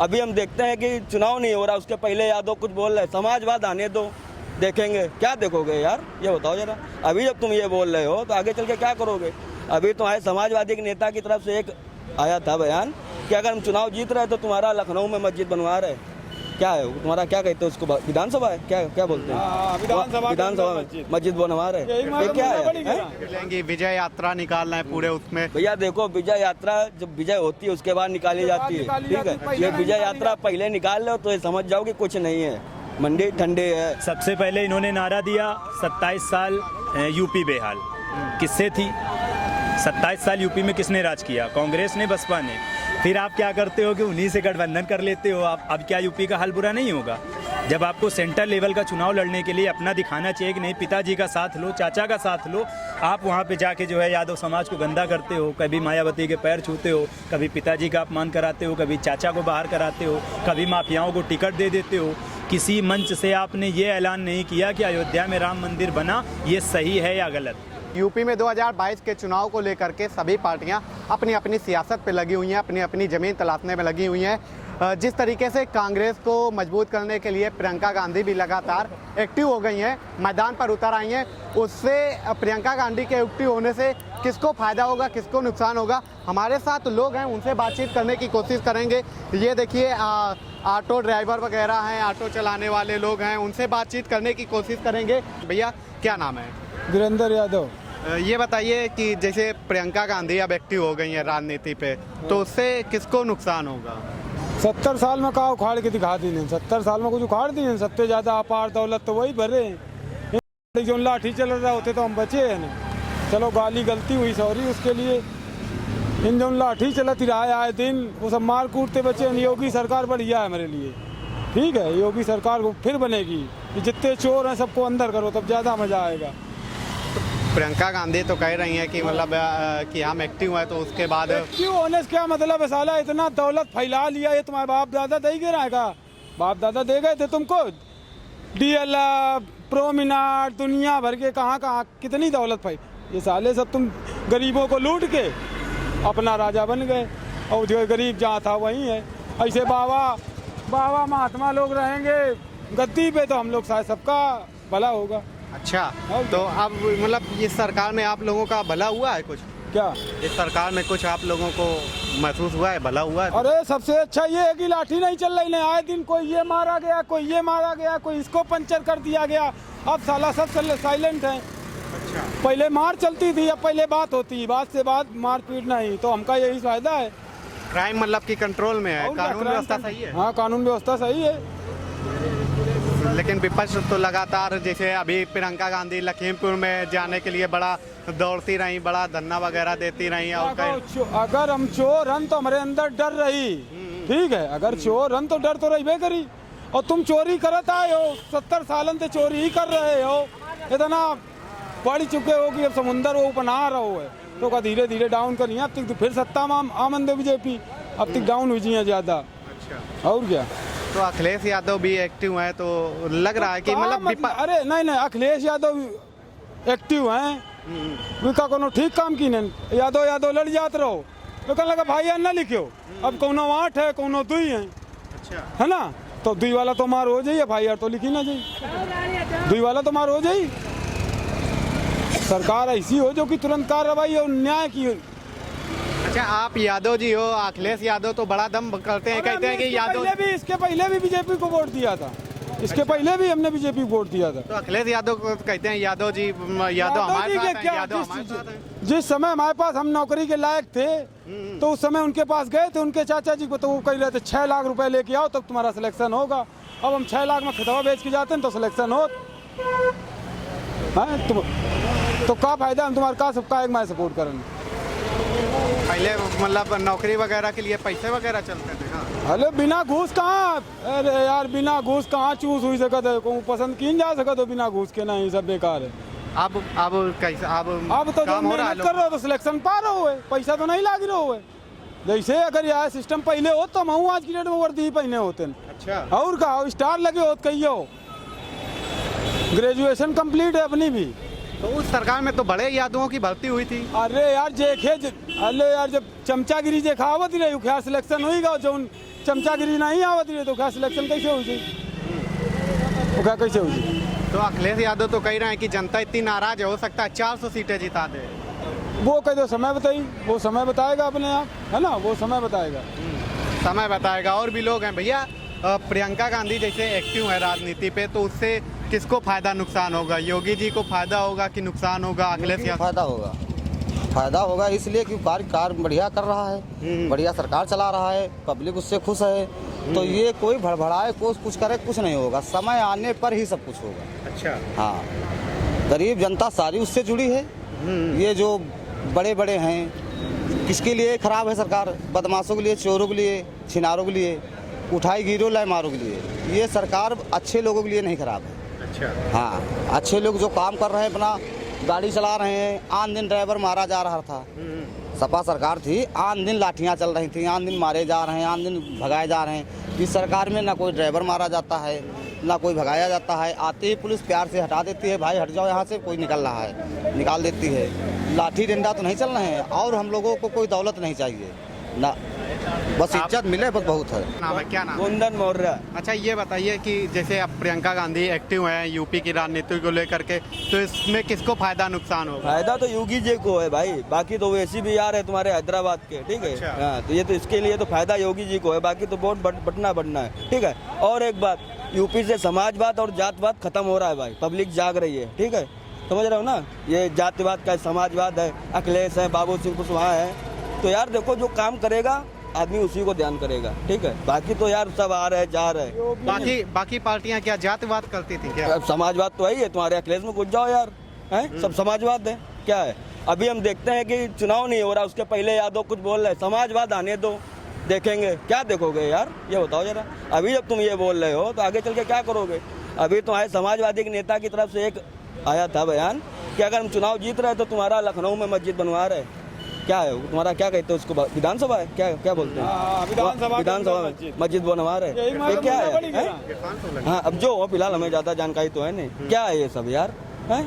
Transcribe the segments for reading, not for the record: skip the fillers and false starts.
अभी हम देखते हैं कि चुनाव नहीं हो रहा, उसके पहले यादव कुछ बोल रहे, समाजवाद आने दो, देखेंगे। क्या देखोगे यार, ये बताओ जरा। अभी जब तुम ये बोल रहे हो तो आगे चल के क्या करोगे? अभी तुम्हारे समाजवादी के नेता की तरफ से एक आया था बयान कि अगर हम चुनाव जीत रहे तो तुम्हारा लखनऊ में मस्जिद बनवा रहे। क्या है तुम्हारा, क्या कहते हैं उसको, विधानसभा है क्या, क्या बोलते हैं? विधानसभा में मस्जिद बनवा रहे, ये क्या है? विजय यात्रा निकालना है पूरे उसमें। भैया देखो, विजय यात्रा जब विजय होती है उसके बाद निकाली जाती है, ठीक है। ये विजय यात्रा पहले निकाल लो तो ये समझ जाओ कि कुछ नहीं है, मंडी ठंडे है। सबसे पहले इन्होंने नारा दिया 27 साल यूपी बेहाल। किससे थी 27 साल यूपी में? किसने राज किया? कांग्रेस ने, बसपा ने। फिर आप क्या करते हो कि उन्हीं से गठबंधन कर लेते हो आप। अब क्या यूपी का हाल बुरा नहीं होगा? जब आपको सेंट्रल लेवल का चुनाव लड़ने के लिए अपना दिखाना चाहिए कि नहीं, पिताजी का साथ लो, चाचा का साथ लो, आप वहाँ पे जाके जो है यादव समाज को गंदा करते हो, कभी मायावती के पैर छूते हो, कभी पिताजी का अपमान कराते हो, कभी चाचा को बाहर कराते हो, कभी माफियाओं को टिकट दे देते हो। किसी मंच से आपने ये ऐलान नहीं किया कि अयोध्या में राम मंदिर बना, ये सही है या गलत। यूपी में 2022 के चुनाव को लेकर के सभी पार्टियां अपनी अपनी सियासत पे लगी हुई हैं, अपनी अपनी ज़मीन तलाशने में लगी हुई हैं। जिस तरीके से कांग्रेस को मजबूत करने के लिए प्रियंका गांधी भी लगातार एक्टिव हो गई हैं, मैदान पर उतर आई हैं, उससे प्रियंका गांधी के एक्टिव होने से किसको फ़ायदा होगा, किसको नुकसान होगा? हमारे साथ लोग हैं, उनसे बातचीत करने की कोशिश करेंगे। ये देखिए ऑटो ड्राइवर वगैरह हैं, ऑटो चलाने वाले लोग हैं, उनसे बातचीत करने की कोशिश करेंगे। भैया क्या नाम है? वीरेंद्र यादव। ये बताइए कि जैसे प्रियंका गांधी अब एक्टिव हो गई है राजनीति पे, तो उससे किसको नुकसान होगा? 70 साल में कहा उखाड़ के दिखा दी, 70 साल में कुछ उखाड़ दी। सबसे ज्यादा अपार दौलत तो वही भरे हैं। जो लाठी चल रहा होते तो हम बचे हैं ना। चलो गाली गलती हुई, सॉरी उसके लिए। इन जो लाठी चलती रहा है आए दिन, वो सब मार कूटते बचे। योगी सरकार बढ़िया है मेरे लिए, ठीक है। योगी सरकार को फिर बनेगी, जितने चोर हैं सबको अंदर करो, तब ज्यादा मजा आएगा। प्रियंका गांधी तो कह रही हैं कि मतलब कि हम एक्टिव हैं, तो उसके बाद एक्टिव होने से क्या मतलब है? साला इतना दौलत फैला लिया, ये तुम्हारे बाप दादा दे गए रहेगा? बाप दादा दे गए थे तुमको DLF, प्रोमिनाट, दुनिया भर के कहाँ कहाँ कितनी दौलत फैल। ये साले सब तुम गरीबों को लूट के अपना राजा बन गए, और जो गरीब जहाँ था वहीं है। ऐसे बाबा महात्मा लोग रहेंगे गद्दी पे तो हम लोग शायद सबका भला होगा। अच्छा, तो अब मतलब इस सरकार में आप लोगों का भला हुआ है कुछ? क्या इस सरकार में कुछ आप लोगों को महसूस हुआ है, भला हुआ है? अरे सबसे अच्छा ये है कि लाठी नहीं चल रही है। आए दिन कोई ये मारा गया, कोई ये मारा गया, कोई इसको पंचर कर दिया गया। अब साला सब साइलेंट है। अच्छा, पहले मार चलती थी, अब पहले बात होती, बात से बात, मार पीट नहीं। तो हमका यही फायदा है। क्राइम मतलब कि कंट्रोल में है, कानून व्यवस्था सही है? हाँ, कानून व्यवस्था सही है। लेकिन विपक्ष तो लगातार, जैसे अभी प्रियंका गांधी लखीमपुर में जाने के लिए बड़ा दौड़ती रही, बड़ा धरना वगैरह देती रही। और अगर हम चोर हन तो हमारे अंदर डर रही, ठीक है। अगर चोर हन तो डर तो रही करी। और तुम चोरी करत आए हो, 70 सालन से चोरी ही कर रहे हो, इतना बढ़ चुके हो कि अब समुंदर वो बना रहो है। तो धीरे धीरे डाउन करिए। अब तक फिर सत्ता में आमन दे बीजेपी, अब तक डाउन हुई है ज्यादा। अच्छा, और क्या? तो अखिलेश यादव भी एक्टिव हैं, तो लग रहा है कि मतलब अरे नहीं, अखिलेश यादव एक्टिव हैं, उनका कोनो ठीक काम की नहीं। यादव लड़ जाते रहो तो कहने लगा भाई न लिखो। अब कोनो 8 है, कोनो 2 है। अच्छा, है ना? तो 2 वाला तो मार हो जाइए, भाई यार तो लिखी ना जाइए, 2 वाला तो मार हो जाइए। सरकार ऐसी हो जो कि तुरंत कार्रवाई और न्याय की। अच्छा, आप यादव जी हो, अखिलेश यादव तो बड़ा दम करते हैं, कहते हैं कि यादव इसके पहले भी बीजेपी को वोट दिया था। इसके पहले भी हमने बीजेपी को वोट दिया था। तो अखिलेश यादव को कहते हैं यादव जी, यादव हमारे साथ हैं, यादव हमारे साथ हैं। जिस समय हमारे पास हम नौकरी के लायक थे तो उस समय उनके पास गए थे, उनके चाचा जी को, तो वो कह रहे थे 6 लाख रुपए लेके आओ तब तुम्हारा सिलेक्शन होगा। अब हम 6 लाख में खतवा बेच के जाते हैं तो सिलेक्शन हो। तो क्या फायदा? हम तुम्हारे का सबका एक मैं सपोर्ट करेंगे। पहले मतलब नौकरी वगैरह के लिए पैसे वगैरह चलते थे। हाँ, अरे बिना घूस कहाँ? अरे यार बिना घूस कहाँ चूस हुई सकत है? को पसंद की जा सकत हो बिना घूस के? नहीं, सब बेकार है। अब कैसे? अब तो जब मेहनत कर रहे हो तो सिलेक्शन पा रहे हो, पैसा तो नहीं लाग रहे हो। जैसे अगर यह सिस्टम पहले हो तो हम आज की डेट में वर्दी ही पहने होते। अच्छा, और कहा स्टार लगे हो कहियो, ग्रेजुएशन कंप्लीट है अपनी भी। तो उस सरकार में तो बड़े यादवों की भर्ती हुई थी। अरे यार जब चमचागिरी जे खावत रही, क्या सिलेक्शन हुई गा? जो चमचागिरी नहीं आवती है तो क्या सिलेक्शन कैसे हो जाए, तो क्या कैसे हो जाए। तो अखिलेश यादव तो कह रहे हैं कि जनता इतनी नाराज है, हो सकता है 400 सीटें जिता दे। वो कह दो समय बताइए, वो समय बताएगा अपने आप, है ना, वो समय बताएगा। समय बताएगा। और भी लोग हैं भैया, प्रियंका गांधी जैसे एक्टिव है राजनीति पे, तो उससे किसको फायदा नुकसान होगा? योगी जी को फायदा होगा कि नुकसान होगा? अखिलेश यादव फायदा होगा इसलिए कि कार्य बढ़िया कर रहा है, बढ़िया सरकार चला रहा है, पब्लिक उससे खुश है। तो ये कोई भड़बड़ाए कुछ करे, कुछ नहीं होगा, समय आने पर ही सब कुछ होगा। अच्छा। हाँ, गरीब जनता सारी उससे जुड़ी है। ये जो बड़े बड़े हैं किसके लिए खराब है सरकार? बदमाशों के लिए, चोरों के लिए, छिनारों के लिए, उठाई गिरो लाए मारों के लिए। ये सरकार अच्छे लोगों के लिए नहीं खराब है। अच्छा। हाँ, अच्छे लोग जो काम कर रहे हैं, अपना गाड़ी चला रहे हैं, आन दिन ड्राइवर मारा जा रहा था। सपा सरकार थी, आन दिन लाठियां चल रही थी, आन दिन मारे जा रहे हैं, आन दिन भगाए जा रहे हैं। इस सरकार में ना कोई ड्राइवर मारा जाता है, ना कोई भगाया जाता है। आते ही पुलिस प्यार से हटा देती है, भाई हट जाओ यहाँ से, कोई निकल रहा है, निकाल देती है। लाठी डंडा तो नहीं चल रहे हैं। और हम लोगों को कोई दौलत नहीं चाहिए ना, बस इज्जत मिले बस बहुत है। नाम है, क्या नाम? कुंदन मौर्य। अच्छा, ये बताइए कि जैसे अब प्रियंका गांधी एक्टिव हैं यूपी की राजनीति को लेकर के, तो इसमें किसको फायदा नुकसान होगा? फायदा तो योगी जी को है भाई, बाकी तो वैसी भी यार है तुम्हारे हैदराबाद के, ठीक है। अच्छा। हाँ, तो ये तो इसके लिए तो फायदा योगी जी को है, बाकी तो वोट बढ़ना है, ठीक है। और एक बात, यूपी से समाजवाद और जातवाद खत्म हो रहा है भाई, पब्लिक जाग रही है, ठीक है, समझ रहे हो ना। ये जातिवाद का समाजवाद है, अखिलेश है, बाबू सिंह कुशवाहा है, तो यार देखो जो काम करेगा आदमी उसी को ध्यान करेगा, ठीक है। बाकी तो यार सब आ रहे जा रहे। बाकी पार्टियां क्या जातिवाद करती थी क्या? अब समाजवाद तो है, तुम्हारे अखिलेश में घुस जाओ यार, हैं सब समाजवाद है, क्या है। अभी हम देखते हैं कि चुनाव नहीं हो रहा, उसके पहले यादव कुछ बोल रहे, समाजवाद आने दो, देखेंगे। क्या देखोगे यार, ये बताओ जरा। अभी जब तुम ये बोल रहे हो तो आगे चल के क्या करोगे? अभी तुम्हारे समाजवादी के नेता की तरफ से एक आया था बयान कि अगर हम चुनाव जीत रहे तो तुम्हारा लखनऊ में मस्जिद बनवा रहे। क्या है तुम्हारा, क्या कहते हैं उसको, विधानसभा है, क्या बोलते हैं? विधानसभा में मस्जिद बनवा रहे, ये क्या है? हाँ, अब जो फिलहाल हमें ज्यादा जानकारी तो है नहीं, क्या है ये सब यार, है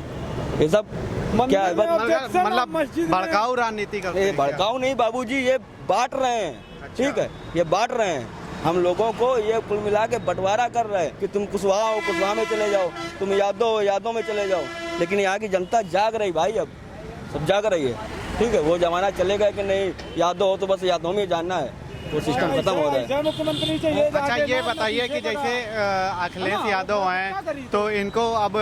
ये सब क्या है? मतलब भड़काऊ राजनीति करते हैं? भड़काऊ नहीं बाबूजी, ये बांट रहे हैं, ठीक है, ये बांट रहे हैं हम लोगों को। ये कुल मिला के बंटवारा कर रहे हैं कि तुम कुशवाहा हो, कुशवाहा में चले जाओ, तुम यादव हो, यादव में चले जाओ। लेकिन यहाँ की जनता जाग रही भाई, अब सब जाग रही है, ठीक है। वो जमाना चलेगा कि नहीं यादव हो तो बस यादव में जानना है, वो सिस्टम खत्म हो गया है। मुख्यमंत्री चाहिए। अच्छा, ये बताइए कि जैसे अखिलेश यादव हैं, तो इनको अब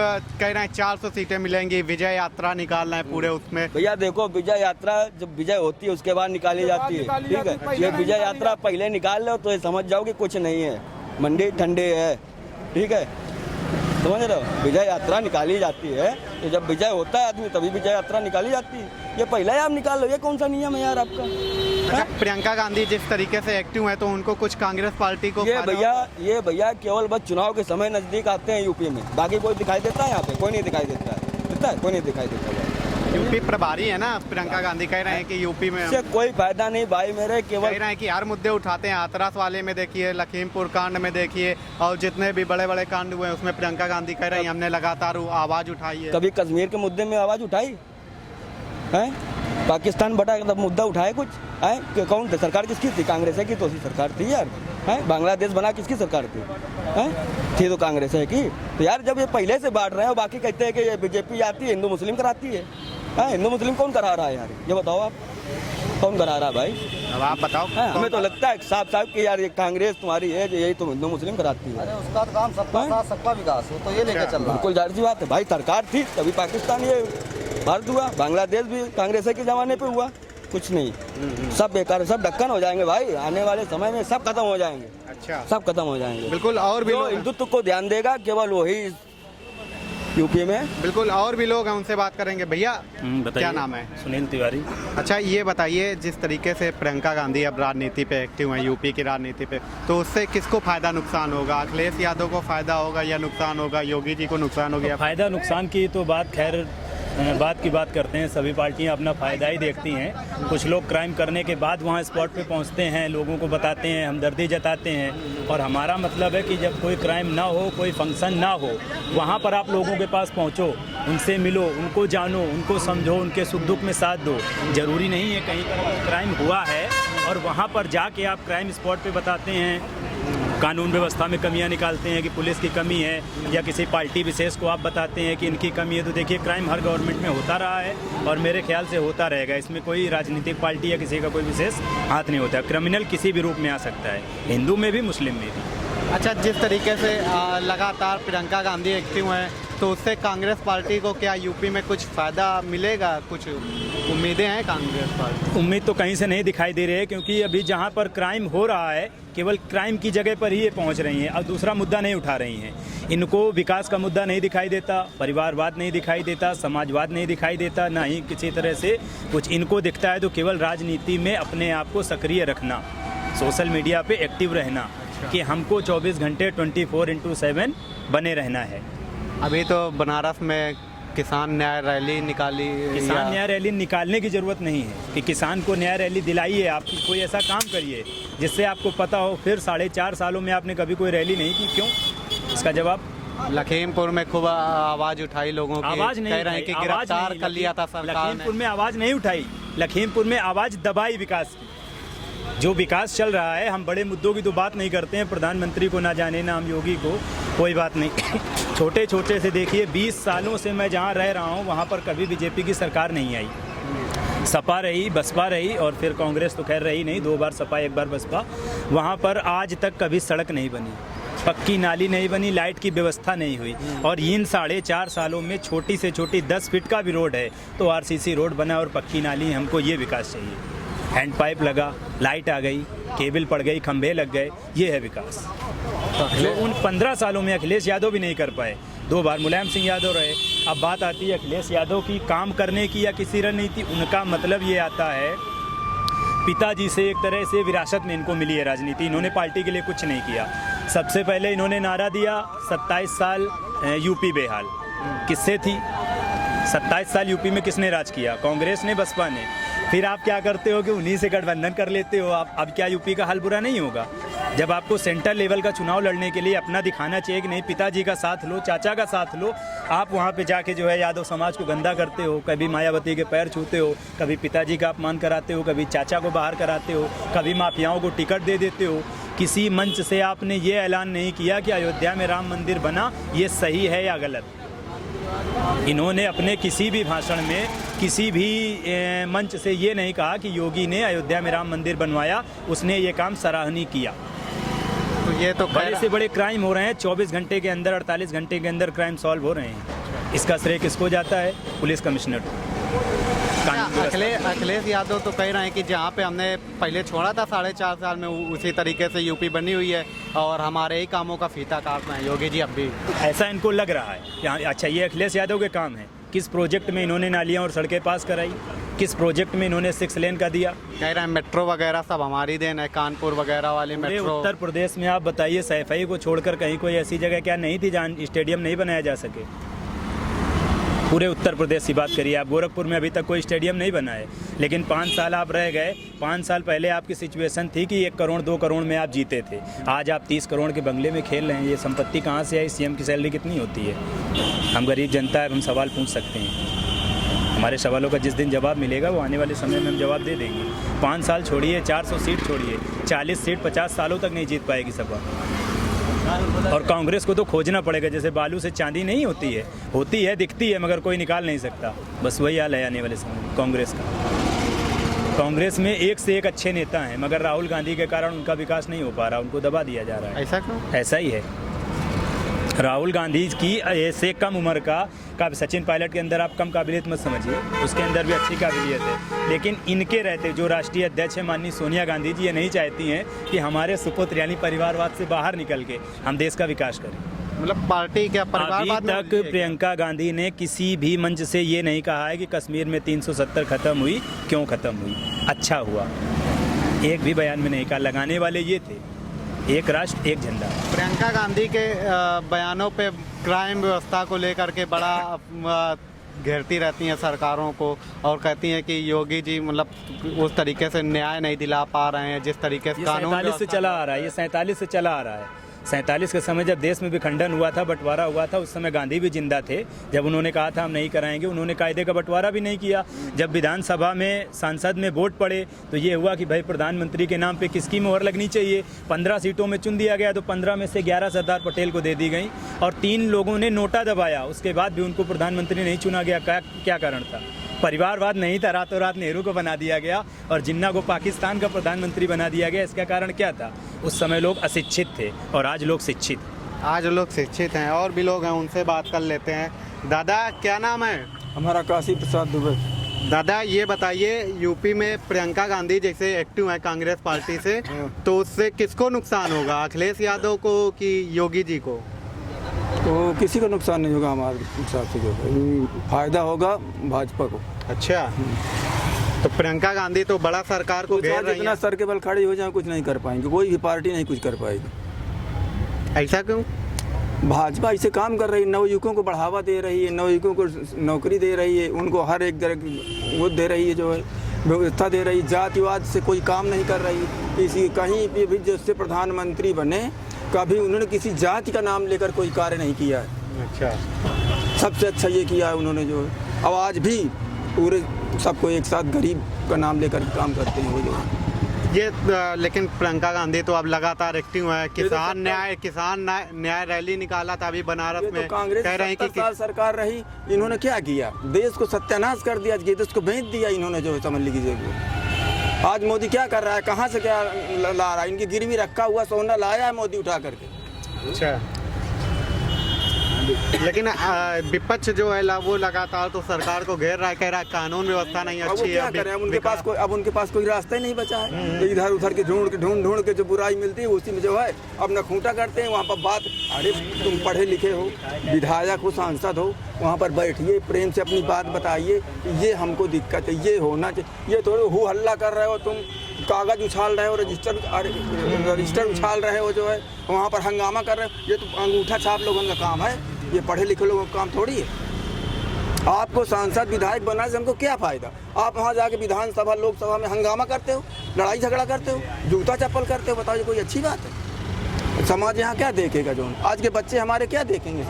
कह रहे हैं 400 सीटें मिलेंगी, विजय यात्रा निकाल रहे हैं पूरे उसमें। भैया देखो, विजय यात्रा जब विजय होती है उसके बाद निकाली जाती है, ठीक है। ये विजय यात्रा पहले निकाल लो तो ये समझ जाओ कि कुछ नहीं है, मंडी ठंडे है, ठीक है, समझ रहे हो। विजय यात्रा निकाली जाती है तो जब विजय होता है आदमी तभी विजय यात्रा निकाली जाती है। ये पहले ही आप निकाल लो, ये कौन सा नियम है यार आपका? अच्छा, प्रियंका गांधी जिस तरीके से एक्टिव है, तो उनको कुछ कांग्रेस पार्टी को ये भैया केवल बस चुनाव के समय नजदीक आते हैं यूपी में, बाकी कोई दिखाई देता है यहाँ पे? कोई नहीं दिखाई देता है, कोई नहीं दिखाई देता है। यूपी प्रभारी है ना प्रियंका गांधी, कह रहे हैं कि यूपी में इससे कोई फायदा नहीं भाई मेरे, केवल कह रहे हैं कि हर मुद्दे उठाते हैं। हाथरस वाले में देखिए, लखीमपुर कांड में देखिए, और जितने भी बड़े बड़े कांड हुए उसमें प्रियंका गांधी कह रही हैं हमने लगातार आवाज उठाई है। कभी कश्मीर के मुद्दे में आवाज उठाई है? पाकिस्तान बटा तब मुद्दा उठाए कुछ है? कौन थे? सरकार किसकी थी? कांग्रेस है की तो सरकार थी यार, है? बांग्लादेश बना किसकी सरकार थी? है थी तो कांग्रेस है की। तो यार जब ये पहले से बांट रहे हैं, बाकी कहते हैं कि ये बीजेपी आती है, हिंदू मुस्लिम कराती है। हिंदू मुस्लिम कौन करा रहा है यार, ये बताओ आप, कौन करा रहा है भाई? अब आप बताओ। हमें तो लगता है साफ साफ कि यार ये कांग्रेस तुम्हारी है जो यही तुम हिंदू मुस्लिम कराती है। अरे उसका तो काम सबका साथ सबका विकास हो, तो ये लेके चल रहा है। बिल्कुल जाहिर सी बात है भाई, सरकार थी तभी पाकिस्तान ये भारत हुआ, बांग्लादेश भी कांग्रेस के जमाने पे हुआ। कुछ नहीं, सब बेकार, सब ढक्कन हो जाएंगे भाई, आने वाले समय में सब खत्म हो जाएंगे। अच्छा, सब खत्म हो जाएंगे बिल्कुल। और भी जो लोग हिंदुत्व को ध्यान देगा केवल वही यूपी में। बिल्कुल, और भी लोग हैं, उनसे बात करेंगे। भैया क्या नाम है? सुनील तिवारी। अच्छा, ये बताइए जिस तरीके से प्रियंका गांधी अब राजनीति पे एक्टिव हैं, यूपी की राजनीति पे, तो उससे किसको फायदा नुकसान होगा? अखिलेश यादव को फायदा होगा या नुकसान होगा? योगी जी को नुकसान होगा? फायदा नुकसान की तो बात की बात करते हैं, सभी पार्टियां अपना फ़ायदा ही देखती हैं। कुछ लोग क्राइम करने के बाद वहां स्पॉट पे पहुंचते हैं, लोगों को बताते हैं, हमदर्दी जताते हैं। और हमारा मतलब है कि जब कोई क्राइम ना हो, कोई फंक्शन ना हो, वहां पर आप लोगों के पास पहुंचो, उनसे मिलो, उनको जानो, उनको समझो, उनके सुख दुख में साथ दो। ज़रूरी नहीं है कहीं पर क्राइम हुआ है और वहाँ पर जाके आप क्राइम स्पॉट पे बताते हैं, कानून व्यवस्था में कमियां निकालते हैं कि पुलिस की कमी है, या किसी पार्टी विशेष को आप बताते हैं कि इनकी कमी है, तो देखिए क्राइम हर गवर्नमेंट में होता रहा है और मेरे ख्याल से होता रहेगा। इसमें कोई राजनीतिक पार्टी या किसी का कोई विशेष हाथ नहीं होता। क्रिमिनल किसी भी रूप में आ सकता है, हिंदू में भी मुस्लिम में भी। अच्छा, जिस तरीके से लगातार प्रियंका गांधी एक्टिव हैं, तो उससे कांग्रेस पार्टी को क्या यूपी में कुछ फ़ायदा मिलेगा? कुछ उम्मीदें हैं कांग्रेस पार्टी? उम्मीद तो कहीं से नहीं दिखाई दे रही है, क्योंकि अभी जहाँ पर क्राइम हो रहा है केवल क्राइम की जगह पर ही ये पहुँच रही हैं और दूसरा मुद्दा नहीं उठा रही हैं। इनको विकास का मुद्दा नहीं दिखाई देता, परिवारवाद नहीं दिखाई देता, समाजवाद नहीं दिखाई देता, ना ही किसी तरह से कुछ इनको दिखता है। तो केवल राजनीति में अपने आप को सक्रिय रखना, सोशल मीडिया पे एक्टिव रहना कि हमको 24 घंटे 24/7 बने रहना है। अभी तो बनारस में किसान न्याय रैली निकाली। किसान न्याय रैली निकालने की ज़रूरत नहीं है कि किसान को न्याय रैली दिलाइए, आप कोई ऐसा काम करिए जिससे आपको पता हो। फिर 4.5 सालों में आपने कभी कोई रैली नहीं की, क्यों? इसका जवाब लखीमपुर में खूब आवाज़ उठाई लोगों की, आवाज़ नहीं कह रहे हैं कि उठाई, गिरफ्तार कर लिया था सरकार ने। लखीमपुर में आवाज़ नहीं उठाई, लखीमपुर में आवाज़ दबाई विकास की। जो विकास चल रहा है, हम बड़े मुद्दों की तो बात नहीं करते हैं, प्रधानमंत्री को ना जाने ना हम योगी को, कोई बात नहीं। छोटे छोटे से देखिए, 20 सालों से मैं जहाँ रह रहा हूँ वहाँ पर कभी बीजेपी की सरकार नहीं आई। सपा रही, बसपा रही और फिर कांग्रेस तो खैर रही नहीं, 2 बार सपा 1 बार बसपा। वहाँ पर आज तक कभी सड़क नहीं बनी, पक्की नाली नहीं बनी, लाइट की व्यवस्था नहीं हुई। और इन 4.5 सालों में छोटी से छोटी 10 फीट का भी रोड है तो RCC रोड बना और पक्की नाली। हमको ये विकास चाहिए। हैंड पाइप लगा, लाइट आ गई, केबल पड़ गई, खंभे लग गए, ये है विकास जो उन 15 सालों में अखिलेश यादव भी नहीं कर पाए। 2 बार मुलायम सिंह यादव रहे। अब बात आती है अखिलेश यादव की काम करने की या किसी रणनीति। उनका मतलब ये आता है, पिताजी से एक तरह से विरासत में इनको मिली है राजनीति। इन्होंने पार्टी के लिए कुछ नहीं किया। सबसे पहले इन्होंने नारा दिया 27 साल यूपी बेहाल। किससे थी 27 साल यूपी में? किसने राज किया? कांग्रेस ने, बसपा ने। फिर आप क्या करते हो कि उन्हीं से गठबंधन कर लेते हो आप। अब क्या यूपी का हाल बुरा नहीं होगा? जब आपको सेंट्रल लेवल का चुनाव लड़ने के लिए अपना दिखाना चाहिए कि नहीं, पिताजी का साथ लो, चाचा का साथ लो, आप वहाँ पे जाके जो है यादव समाज को गंदा करते हो, कभी मायावती के पैर छूते हो, कभी पिताजी का अपमान कराते हो, कभी चाचा को बाहर कराते हो, कभी माफियाओं को टिकट दे देते हो। किसी मंच से आपने ये ऐलान नहीं किया कि अयोध्या में राम मंदिर बना, ये सही है या गलत। इन्होंने अपने किसी भी भाषण में, किसी भी मंच से ये नहीं कहा कि योगी ने अयोध्या में राम मंदिर बनवाया, उसने ये काम सराहनीय किया। तो ये तो बड़े से बड़े क्राइम हो रहे हैं 24 घंटे के अंदर, 48 घंटे के अंदर क्राइम सॉल्व हो रहे हैं। इसका श्रेय किसको जाता है? पुलिस कमिश्नर को। अखिलेश यादव तो कह रहे हैं कि जहाँ पे हमने पहले छोड़ा था 4.5 साल में, उसी तरीके से यूपी बनी हुई है और हमारे ही कामों का फीता काटना है योगी जी अब भी। ऐसा इनको लग रहा है। अच्छा, ये अखिलेश यादव के काम है। किस प्रोजेक्ट में इन्होंने नालियाँ और सड़कें पास कराई? किस प्रोजेक्ट में इन्होंने 6 लेन का दिया? कह रहे हैं मेट्रो वगैरह सब हमारी देन है, कानपुर वगैरह वाली मेट्रो। उत्तर प्रदेश में आप बताइए, सैफई को छोड़कर कहीं कोई ऐसी जगह क्या नहीं थी जहाँ स्टेडियम नहीं बनाया जा सके? पूरे उत्तर प्रदेश की बात करिए आप, गोरखपुर में अभी तक कोई स्टेडियम नहीं बना है। लेकिन 5 साल आप रह गए। 5 साल पहले आपकी सिचुएशन थी कि 1 करोड़ 2 करोड़ में आप जीते थे। आज आप 30 करोड़ के बंगले में खेल रहे हैं। ये संपत्ति कहाँ से आई? CM की सैलरी कितनी होती है? हम गरीब जनता है, हम सवाल पूछ सकते हैं। हमारे सवालों का जिस दिन जवाब मिलेगा वो आने वाले समय में हम जवाब दे देंगे। 5 साल छोड़िए, 400 सीट छोड़िए, 40 सीट 50 सालों तक नहीं जीत पाएगी सपा। और कांग्रेस को तो खोजना पड़ेगा, जैसे बालू से चांदी नहीं होती है, दिखती है मगर कोई निकाल नहीं सकता। बस वही हाल है आने वाले समय में कांग्रेस का। कांग्रेस में एक से एक अच्छे नेता हैं मगर राहुल गांधी के कारण उनका विकास नहीं हो पा रहा, उनको दबा दिया जा रहा है। ऐसा क्यों? ऐसा ही है। राहुल गांधी की ऐसे कम उम्र का सचिन पायलट के अंदर आप कम काबिलियत मत समझिए, उसके अंदर भी अच्छी काबिलियत है। लेकिन इनके रहते जो राष्ट्रीय अध्यक्ष है माननीय सोनिया गांधी जी, ये नहीं चाहती हैं कि हमारे सुपुत्र यानी परिवारवाद से बाहर निकल के हम देश का विकास करें। मतलब पार्टी क्या परिवारवाद? अभी तक प्रियंका गांधी ने किसी भी मंच से ये नहीं कहा है कि कश्मीर में 370 खत्म हुई, क्यों खत्म हुई, अच्छा हुआ। एक भी बयान में नहीं कहा। लगाने वाले ये थे, एक राष्ट्र एक झंडा। प्रियंका गांधी के बयानों पे क्राइम व्यवस्था को लेकर के बड़ा घेरती रहती हैं सरकारों को और कहती हैं कि योगी जी मतलब उस तरीके से न्याय नहीं दिला पा रहे हैं जिस तरीके से कानून 47 से चला आ रहा है, ये 47 से चला आ रहा है। 47 के समय जब देश में विखंडन हुआ था, बंटवारा हुआ था, उस समय गांधी भी जिंदा थे। जब उन्होंने कहा था हम नहीं कराएंगे, उन्होंने कायदे का बंटवारा भी नहीं किया। जब विधानसभा में सांसद में वोट पड़े तो ये हुआ कि भाई प्रधानमंत्री के नाम पे किसकी मोहर लगनी चाहिए। 15 सीटों में चुन दिया गया तो 15 में से 11 सरदार पटेल को दे दी गई और 3 लोगों ने नोटा दबाया। उसके बाद भी उनको प्रधानमंत्री नहीं चुना गया। क्या कारण था? परिवारवाद नहीं था, रातों रात नेहरू को बना दिया गया और जिन्ना को पाकिस्तान का प्रधानमंत्री बना दिया गया। इसका कारण क्या था? उस समय लोग अशिक्षित थे और आज लोग शिक्षित। आज लोग शिक्षित हैं और भी लोग हैं, उनसे बात कर लेते हैं। दादा क्या नाम है? हमारा काशी प्रसाद दुबे। दादा ये बताइए, यूपी में प्रियंका गांधी जैसे एक्टिव है कांग्रेस पार्टी से, तो उससे किसको नुकसान होगा, अखिलेश यादव को कि योगी जी को? तो किसी को नुकसान नहीं होगा, हमारे हिसाब से जो फायदा होगा भाजपा को। अच्छा, तो प्रियंका गांधी तो बड़ा सरकार को घेर रही जितना हैं। सर के बल खड़ी हो जाए कुछ नहीं कर पाएंगे, कोई भी पार्टी नहीं कुछ कर पाएगी। ऐसा क्यों? भाजपा ऐसे काम कर रही है, नवयुवकों को बढ़ावा दे रही है, नवयुवकों को नौकरी दे रही है, उनको हर एक तरह की वो दे रही है, जो है व्यवस्था दे रही है। जातिवाद से कोई काम नहीं कर रही। किसी कहीं भी जैसे प्रधानमंत्री बने, कभी उन्होंने किसी जाति का नाम लेकर कोई कार्य नहीं किया है। अच्छा, सबसे अच्छा ये किया है उन्होंने, जो है अब आज भी पूरे सबको एक साथ गरीब का नाम लेकर काम करते हैं वो जो है। ये लेकिन प्रियंका गांधी तो अब लगातार एक्टिव है। किसान न्याय रैली निकाला था अभी बनारस में, कांग्रेस कह रहे हैं कि 70 साल सरकार रही, इन्होंने क्या किया? देश को सत्यानाश कर दिया, देश को बेच दिया इन्होंने, जो है समझ लीजिए। आज मोदी क्या कर रहा है, कहाँ से क्या ला रहा है? इनकी गिरवी रखा हुआ सोना लाया है मोदी उठा करके। अच्छा, लेकिन विपक्ष जो है वो लगातार तो सरकार को घेर रहा है, कह रहा है कानून व्यवस्था नहीं अब वो अच्छी है। क्या करें? अब उनके पास कोई रास्ता ही नहीं बचा है। तो इधर उधर के ढूंढ के जो बुराई मिलती है उसी में जो है अपना खूंटा करते हैं। वहाँ पर बात, अरे तुम पढ़े लिखे हो, विधायक हो, सांसद हो, वहाँ पर बैठिए, प्रेम से अपनी बात बताइए, ये हमको दिक्कत है, ये होना चाहिए। ये थोड़े हु हल्ला कर रहे हो, तुम कागज उछाल रहे हो, रजिस्टर उछाल रहे हो, जो है वहाँ पर हंगामा कर रहे हो। ये तो अंगूठा छाप लोगों का काम है, ये पढ़े लिखे लोगों का काम थोड़ी है। आपको सांसद विधायक बनाने से हमको क्या फायदा? आप वहाँ जाके विधानसभा लोकसभा में हंगामा करते हो, लड़ाई झगड़ा करते हो, जूता चप्पल करते हो। बताओ ये कोई अच्छी बात है? समाज यहाँ क्या देखेगा? जो आज के बच्चे हमारे क्या देखेंगे?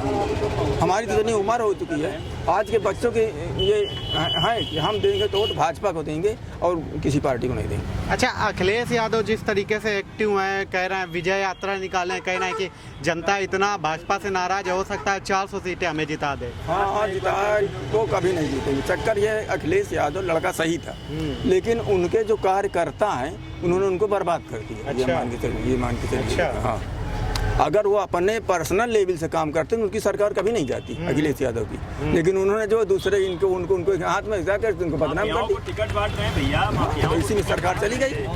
हमारी तो इतनी उम्र हो चुकी है, आज के बच्चों के ये है कि हम देंगे तो वोट भाजपा को देंगे और किसी पार्टी को नहीं देंगे। अच्छा, अखिलेश यादव जिस तरीके से एक्टिव हैं, कह रहे हैं विजय यात्रा निकालें, कह रहे हैं कि जनता इतना भाजपा से नाराज हो सकता है 400 सीटें हमें जिता दे। हाँ, जिता तो कभी नहीं जीतेंगे। चक्कर ये है, अखिलेश यादव लड़का सही था, लेकिन उनके जो कार्यकर्ता हैं उन्होंने उनको बर्बाद कर दिया। अच्छा। ये मान के चलिए। अच्छा। हाँ, अगर वो अपने पर्सनल लेवल से काम करते हैं उनकी सरकार कभी नहीं जाती, अखिलेश यादव की। लेकिन उन्होंने जो दूसरे उनको हाथ में जाकर उनको बदनाम कर दिया, टिकट बांट रहे हैं भैया, तो इसी में सरकार चली गई।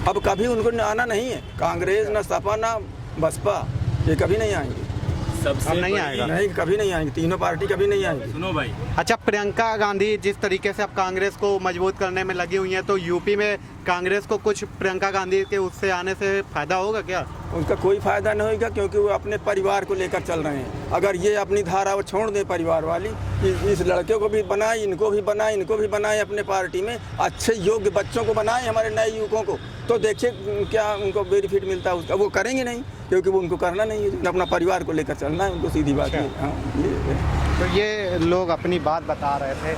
अब कभी उनको आना नहीं है, कांग्रेस ना सपा ना बसपा, ये कभी नहीं आएंगे। सबसे अब नहीं आएगा। नहीं, कभी नहीं आएंगे, तीनों पार्टी कभी नहीं आएंगी। सुनो भाई, अच्छा, प्रियंका गांधी जिस तरीके से अब कांग्रेस को मजबूत करने में लगी हुई हैं, तो यूपी में कांग्रेस को कुछ प्रियंका गांधी के उससे आने से फायदा होगा क्या? उनका कोई फायदा नहीं होगा, क्योंकि वो अपने परिवार को लेकर चल रहे हैं। अगर ये अपनी धारा वो छोड़ दें परिवार वाली, इस लड़के को भी बनाए, इनको भी बनाए, इनको भी बनाए, अपने पार्टी में अच्छे योग्य बच्चों को बनाए, हमारे नए युवकों को, तो देखिए क्या उनको बेनिफिट मिलता है उसका। वो करेंगे नहीं, क्योंकि वो उनको करना नहीं है, अपना परिवार को लेकर चलना है उनको, सीधी बात है। हाँ, ये तो ये लोग अपनी बात बता रहे थे।